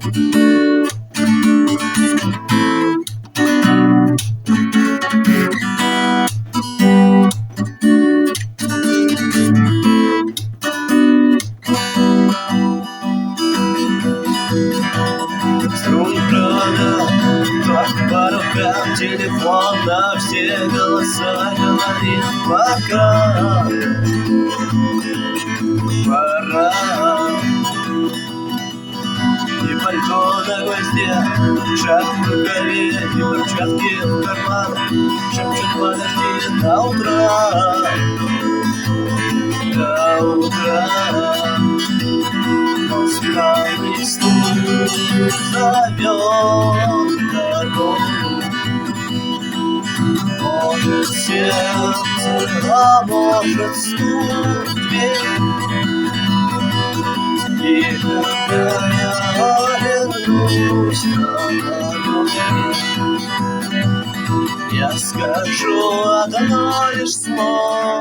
Струн провода, как по рукам телефон, на все голоса говорит пока. Пора. И пальто на гвозде, шапка в рукаве, и перчатки в карманах, шепчет подожди до утра. До утра. Москальный стук зовет дорогу. Может сердце, а может стук в дверь. И когда я вернусь на дороге, я скажу одно лишь слово: